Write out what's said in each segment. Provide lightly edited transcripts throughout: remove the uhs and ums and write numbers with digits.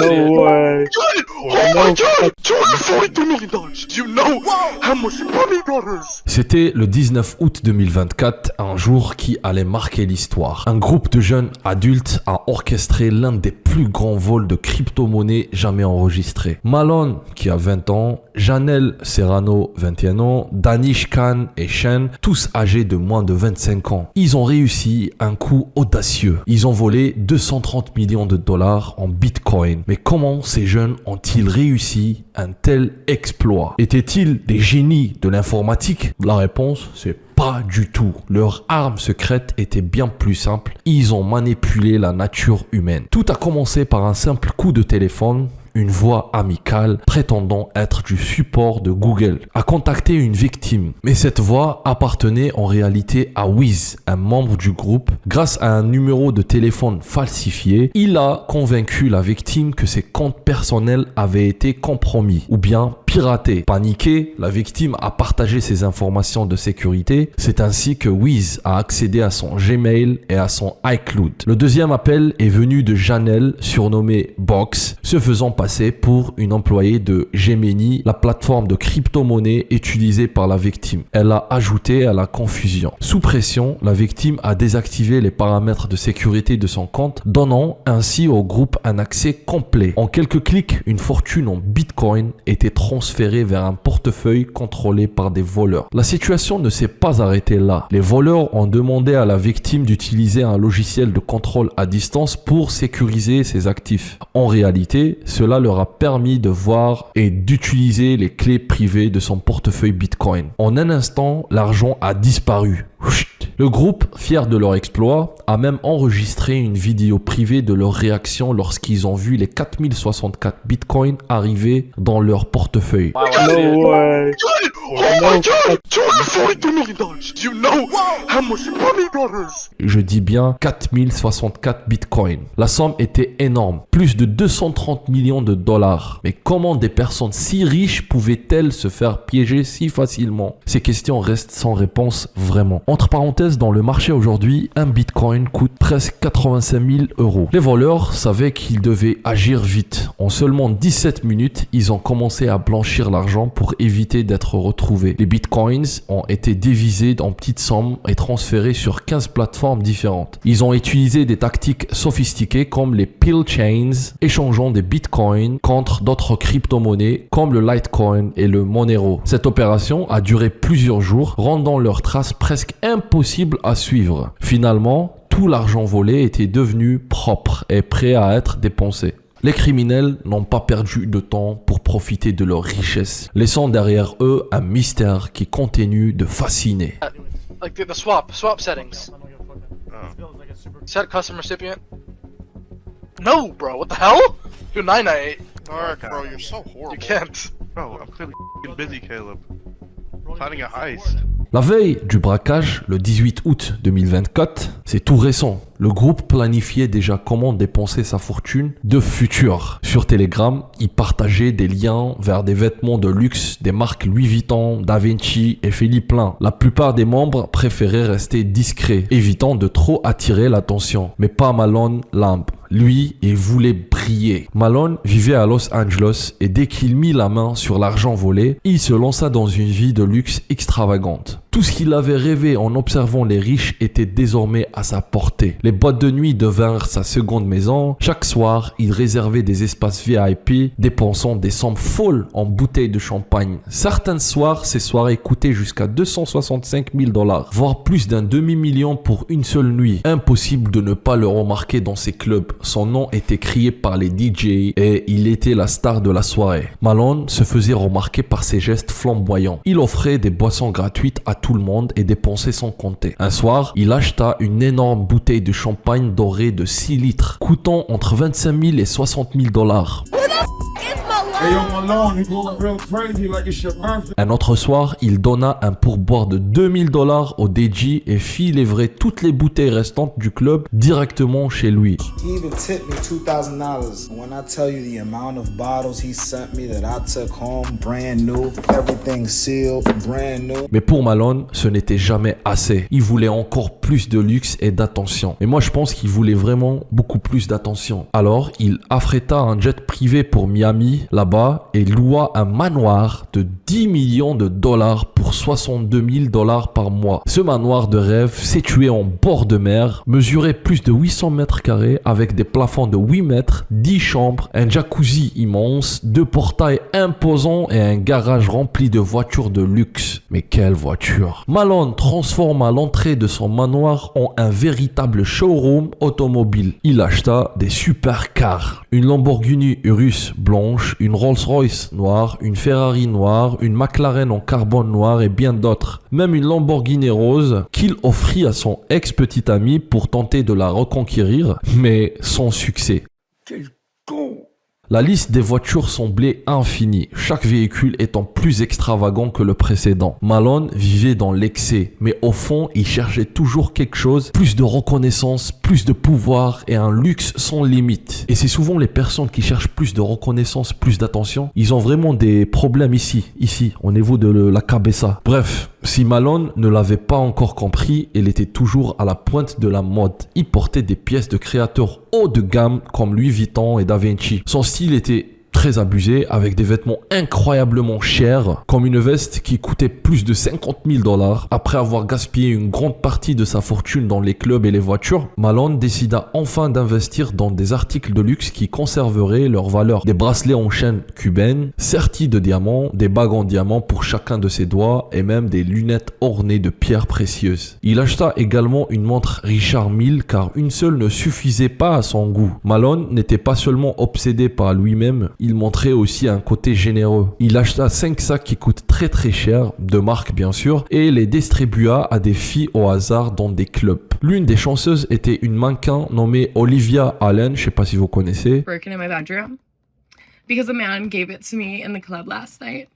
No way. Oh my god! $242 million! Do you know how much money that is? C'était le 19 août 2024, un jour qui allait marquer l'histoire. Un groupe de jeunes adultes a orchestré l'un des plus grands vols de crypto-monnaies jamais enregistrés. Malone, qui a 20 ans, Janelle Serrano, 21 ans, Danish Khan et Shen, tous âgés de moins de 25 ans. Ils ont réussi un coup audacieux. Ils ont volé 230 millions de dollars en Bitcoin. Mais comment ces jeunes ont-ils réussi un tel exploit? Étaient-ils des génies de l'informatique? La réponse, c'est pas du tout. Leur arme secrète était bien plus simple. Ils ont manipulé la nature humaine. Tout a commencé par un simple coup de téléphone. Une voix amicale prétendant être du support de Google a contacté une victime. Mais cette voix appartenait en réalité à Wiz, un membre du groupe. Grâce à un numéro de téléphone falsifié, il a convaincu la victime que ses comptes personnels avaient été compromis ou bien piratés. Paniquée, la victime a partagé ses informations de sécurité. C'est ainsi que Wiz a accédé à son Gmail et à son iCloud. Le deuxième appel est venu de Janelle, surnommée Box, se faisant passer pour une employée de Gemini, la plateforme de crypto-monnaie utilisée par la victime. Elle a ajouté à la confusion. Sous pression, la victime a désactivé les paramètres de sécurité de son compte, donnant ainsi au groupe un accès complet. En quelques clics, une fortune en Bitcoin était transférée vers un portefeuille contrôlé par des voleurs. La situation ne s'est pas arrêtée là. Les voleurs ont demandé à la victime d'utiliser un logiciel de contrôle à distance pour sécuriser ses actifs. En réalité, cela leur a permis de voir et d'utiliser les clés privées de son portefeuille Bitcoin. En un instant, l'argent a disparu. Le groupe, fier de leur exploit, a même enregistré une vidéo privée de leur réaction lorsqu'ils ont vu les 4064 bitcoins arriver dans leur portefeuille. No way. Oh my god! $242 million! Do you know how much money that is? Je dis bien 4064 bitcoins. La somme était énorme, plus de 230 millions de dollars. Mais comment des personnes si riches pouvaient-elles se faire piéger si facilement? Ces questions restent sans réponse vraiment. Entre parenthèses, dans le marché aujourd'hui, un bitcoin coûte presque 85 000 euros. Les voleurs savaient qu'ils devaient agir vite. En seulement 17 minutes, ils ont commencé à blanchir l'argent pour éviter d'être retrouvés. Les bitcoins ont été dévisés en petites sommes et transférés sur 15 plateformes différentes. Ils ont utilisé des tactiques sophistiquées comme les pill chains, échangeant des bitcoins contre d'autres crypto-monnaies comme le Litecoin et le Monero. Cette opération a duré plusieurs jours, rendant leurs traces presque impossibles à suivre. Finalement, tout l'argent volé était devenu propre et prêt à être dépensé. Les criminels n'ont pas perdu de temps pour profiter de leur richesse, laissant derrière eux un mystère qui continue de fasciner. Like the swap settings. Set custom recipient. No, bro, what the hell? Do 998. Alright, bro, you're so horrible. You can't. Bro, I'm clearly busy, Caleb. Planning a heist. La veille du braquage, le 18 août 2024, c'est tout récent. Le groupe planifiait déjà comment dépenser sa fortune de futur. Sur Telegram, il partageait des liens vers des vêtements de luxe des marques Louis Vuitton, Da Vinci et Philippe Plein. La plupart des membres préféraient rester discrets, évitant de trop attirer l'attention. Mais pas Malone Lamb. Lui, il voulait briller. Malone vivait à Los Angeles et dès qu'il mit la main sur l'argent volé, il se lança dans une vie de luxe extravagante. Tout ce qu'il avait rêvé en observant les riches était désormais à sa portée. Les boîtes de nuit devinrent sa seconde maison. Chaque soir, il réservait des espaces VIP, dépensant des sommes folles en bouteilles de champagne. Certains soirs, ces soirées coûtaient jusqu'à 265 000 $, voire plus d'un demi-million pour une seule nuit. Impossible de ne pas le remarquer dans ces clubs. Son nom était crié par les DJ et il était la star de la soirée. Malone se faisait remarquer par ses gestes flamboyants. Il offrait des boissons gratuites à tout le monde et dépensait sans compter. Un soir, il acheta une énorme bouteille de champagne doré de 6 litres, coûtant entre 25 000 et 60 000 $. Un autre soir, il donna un pourboire de 2000 $ au DJ et fit livrer toutes les bouteilles restantes du club directement chez lui. He even tipped me $2,000. When I tell you the amount of bottles he sent me that I took home brand new, everything sealed, brand new. Mais pour Malone, ce n'était jamais assez. Il voulait encore plus de luxe et d'attention. Et moi, je pense qu'il voulait vraiment beaucoup plus d'attention. Alors, il affréta un jet privé pour Miami, là-bas, et loua un manoir de 10 millions de dollars pour 62 000 dollars par mois. Ce manoir de rêve, situé en bord de mer, mesurait plus de 800 mètres carrés avec des plafonds de 8 mètres, 10 chambres, un jacuzzi immense, 2 portails imposants et un garage rempli de voitures de luxe. Mais quelle voiture! Malone transforma l'entrée de son manoir en un véritable showroom automobile. Il acheta des supercars, une Lamborghini Urus blanche, une Rolls-Royce noire, une Ferrari noire, une McLaren en carbone noir et bien d'autres. Même une Lamborghini rose qu'il offrit à son ex-petit ami pour tenter de la reconquérir, mais sans succès. Quel con! La liste des voitures semblait infinie, chaque véhicule étant plus extravagant que le précédent. Malone vivait dans l'excès, mais au fond, il cherchait toujours quelque chose, plus de reconnaissance, plus de pouvoir et un luxe sans limite. Et c'est souvent les personnes qui cherchent plus de reconnaissance, plus d'attention, ils ont vraiment des problèmes ici, au niveau de la cabeza. Bref, si Malone ne l'avait pas encore compris, il était toujours à la pointe de la mode. Il portait des pièces de créateurs haut de gamme comme Louis Vuitton et Da Vinci. Son style était très abusé, avec des vêtements incroyablement chers, comme une veste qui coûtait plus de 50 000 dollars. Après avoir gaspillé une grande partie de sa fortune dans les clubs et les voitures, Malone décida enfin d'investir dans des articles de luxe qui conserveraient leur valeur. Des bracelets en chaîne cubaine, sertis de diamants, des bagues en diamant pour chacun de ses doigts et même des lunettes ornées de pierres précieuses. Il acheta également une montre Richard Mille car une seule ne suffisait pas à son goût. Malone n'était pas seulement obsédé par lui-même, il montrait aussi un côté généreux. Il acheta 5 sacs qui coûtent très très cher, de marque bien sûr, et les distribua à des filles au hasard dans des clubs. L'une des chanceuses était une mannequin nommée Olivia Allen, je sais pas si vous connaissez. Broken in my bedroom because a man gave it to me in the club last night.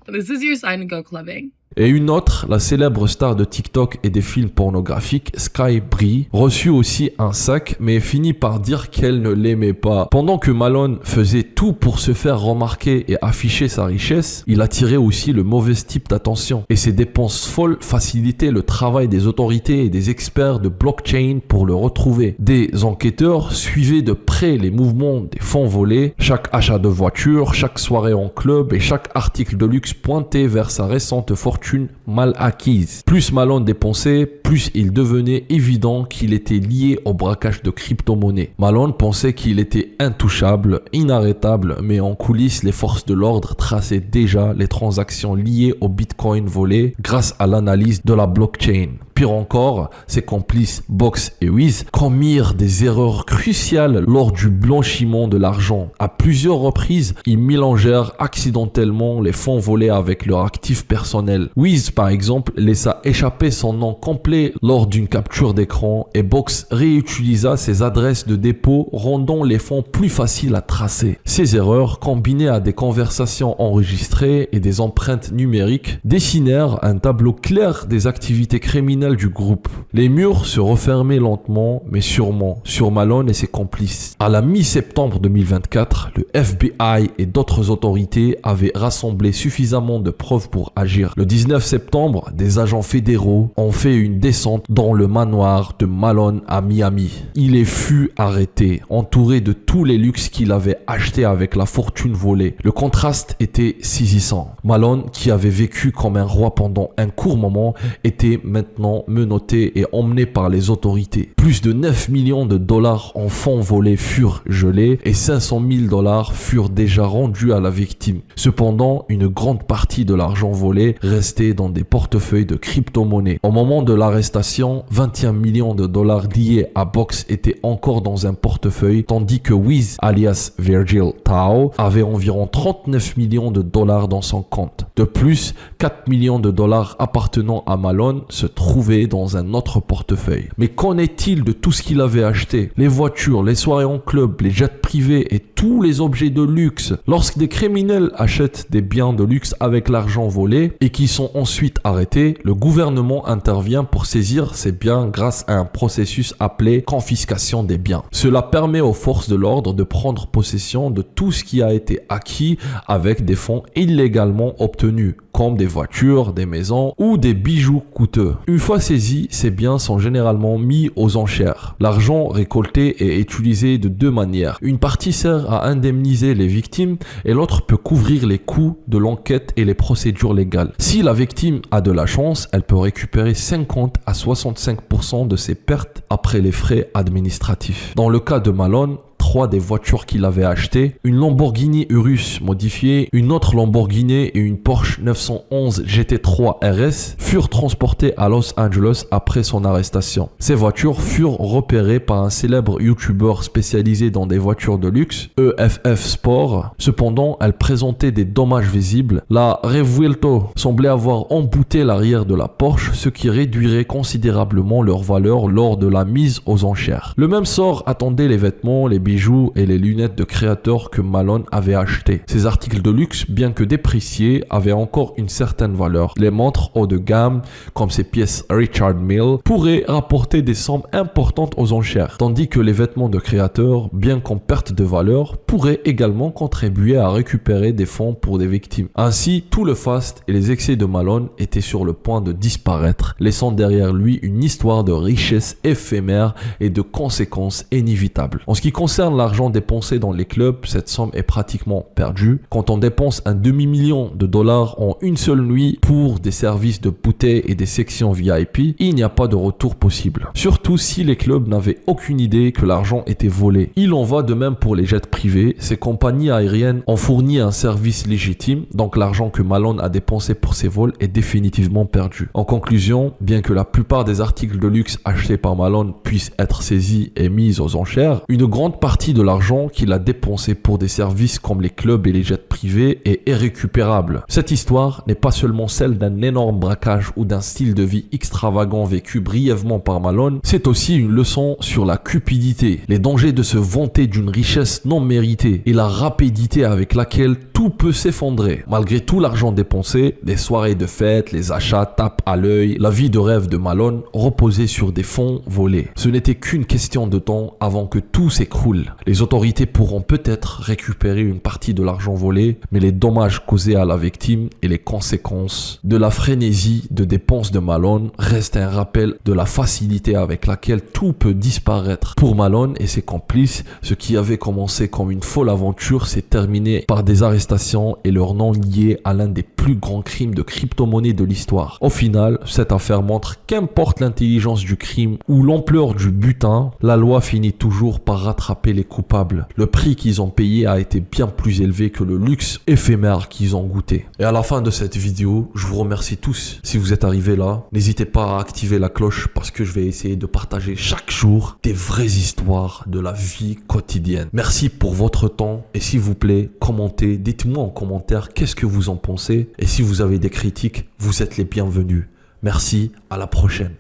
This is your sign to go clubbing. Et une autre, la célèbre star de TikTok et des films pornographiques, Sky Brie, reçut aussi un sac, mais finit par dire qu'elle ne l'aimait pas. Pendant que Malone faisait tout pour se faire remarquer et afficher sa richesse, il attirait aussi le mauvais type d'attention. Et ses dépenses folles facilitaient le travail des autorités et des experts de blockchain pour le retrouver. Des enquêteurs suivaient de près les mouvements des fonds volés, chaque achat de voiture, chaque soirée en club et chaque article de luxe pointait vers sa récente fortune mal acquise. Plus Malone dépensait, plus il devenait évident qu'il était lié au braquage de crypto-monnaies. Malone pensait qu'il était intouchable, inarrêtable, mais en coulisses, les forces de l'ordre traçaient déjà les transactions liées au bitcoin volé grâce à l'analyse de la blockchain. Pire encore, ses complices Box et Wiz commirent des erreurs cruciales lors du blanchiment de l'argent. À plusieurs reprises, ils mélangèrent accidentellement les fonds volés avec leurs actifs personnels. Wiz, par exemple, laissa échapper son nom complet lors d'une capture d'écran et Box réutilisa ses adresses de dépôt, rendant les fonds plus faciles à tracer. Ces erreurs, combinées à des conversations enregistrées et des empreintes numériques, dessinèrent un tableau clair des activités criminelles du groupe. Les murs se refermaient lentement mais sûrement sur Malone et ses complices. À la mi-septembre 2024, le FBI et d'autres autorités avaient rassemblé suffisamment de preuves pour agir. Le 19 septembre, des agents fédéraux ont fait une descente dans le manoir de Malone à Miami. Il y fut arrêté, entouré de tous les luxes qu'il avait achetés avec la fortune volée. Le contraste était saisissant. Malone, qui avait vécu comme un roi pendant un court moment, était maintenant menotté et emmené par les autorités. Plus de 9 millions de dollars en fonds volés furent gelés et 500 000 dollars furent déjà rendus à la victime. Cependant, une grande partie de l'argent volé restait dans des portefeuilles de crypto-monnaies. Au moment de l'arrestation, 21 millions de dollars liés à Box étaient encore dans un portefeuille, tandis que Wiz, alias Virgil Tao, avait environ 39 millions de dollars dans son compte. De plus, 4 millions de dollars appartenant à Malone se trouvaient dans un autre portefeuille. Mais qu'en est-il de tout ce qu'il avait acheté? Les voitures, les soirées en club, les jets privés et tous les objets de luxe. Lorsque des criminels achètent des biens de luxe avec l'argent volé et qui sont ensuite arrêtés, le gouvernement intervient pour saisir ces biens grâce à un processus appelé confiscation des biens. Cela permet aux forces de l'ordre de prendre possession de tout ce qui a été acquis avec des fonds illégalement obtenus. comme des voitures, des maisons ou des bijoux coûteux. Une fois saisis, ces biens sont généralement mis aux enchères. L'argent récolté est utilisé de deux manières. Une partie sert à indemniser les victimes et l'autre peut couvrir les coûts de l'enquête et les procédures légales. Si la victime a de la chance, elle peut récupérer 50 à 65% de ses pertes après les frais administratifs. Dans le cas de Malone, 3 des voitures qu'il avait achetées, une Lamborghini Urus modifiée, une autre Lamborghini et une Porsche 911 GT3 RS furent transportées à Los Angeles après son arrestation. Ces voitures furent repérées par un célèbre YouTuber spécialisé dans des voitures de luxe, EFF Sport. Cependant, elles présentaient des dommages visibles. La Revuelto semblait avoir embouté l'arrière de la Porsche, ce qui réduirait considérablement leur valeur lors de la mise aux enchères. Le même sort attendait les vêtements, les bijoux et les lunettes de créateur que Malone avait achetés. Ces articles de luxe, bien que dépréciés, avaient encore une certaine valeur. Les montres haut de gamme, comme ces pièces Richard Mille, pourraient rapporter des sommes importantes aux enchères, tandis que les vêtements de créateur, bien qu'en perte de valeur, pourraient également contribuer à récupérer des fonds pour des victimes. Ainsi, tout le faste et les excès de Malone étaient sur le point de disparaître, laissant derrière lui une histoire de richesse éphémère et de conséquences inévitables. En ce qui concerne l'argent dépensé dans les clubs, cette somme est pratiquement perdue. Quand on dépense un demi-million de dollars en une seule nuit pour des services de bouteilles et des sections VIP, il n'y a pas de retour possible. Surtout si les clubs n'avaient aucune idée que l'argent était volé. Il en va de même pour les jets privés. Ces compagnies aériennes ont fourni un service légitime, donc l'argent que Malone a dépensé pour ses vols est définitivement perdu. En conclusion, bien que la plupart des articles de luxe achetés par Malone puissent être saisis et mis aux enchères, une grande partie de l'argent qu'il a dépensé pour des services comme les clubs et les jets privés est irrécupérable. Cette histoire n'est pas seulement celle d'un énorme braquage ou d'un style de vie extravagant vécu brièvement par Malone, c'est aussi une leçon sur la cupidité, les dangers de se vanter d'une richesse non méritée et la rapidité avec laquelle tout peut s'effondrer. Malgré tout l'argent dépensé, des soirées de fête, les achats tapent à l'œil, la vie de rêve de Malone reposait sur des fonds volés. Ce n'était qu'une question de temps avant que tout s'écroule. Les autorités pourront peut-être récupérer une partie de l'argent volé, mais les dommages causés à la victime et les conséquences de la frénésie de dépenses de Malone restent un rappel de la facilité avec laquelle tout peut disparaître. Pour Malone et ses complices, ce qui avait commencé comme une folle aventure s'est terminé par des arrestations et leur nom lié à l'un des plus grands crimes de crypto-monnaie de l'histoire. Au final, cette affaire montre qu'importe l'intelligence du crime ou l'ampleur du butin, la loi finit toujours par rattraper les coupables. Le prix qu'ils ont payé a été bien plus élevé que le luxe éphémère qu'ils ont goûté. Et à la fin de cette vidéo, je vous remercie tous. Si vous êtes arrivés là, n'hésitez pas à activer la cloche parce que je vais essayer de partager chaque jour des vraies histoires de la vie quotidienne. Merci pour votre temps et s'il vous plaît, commentez, dites-moi en commentaire qu'est-ce que vous en pensez et si vous avez des critiques, vous êtes les bienvenus. Merci, à la prochaine.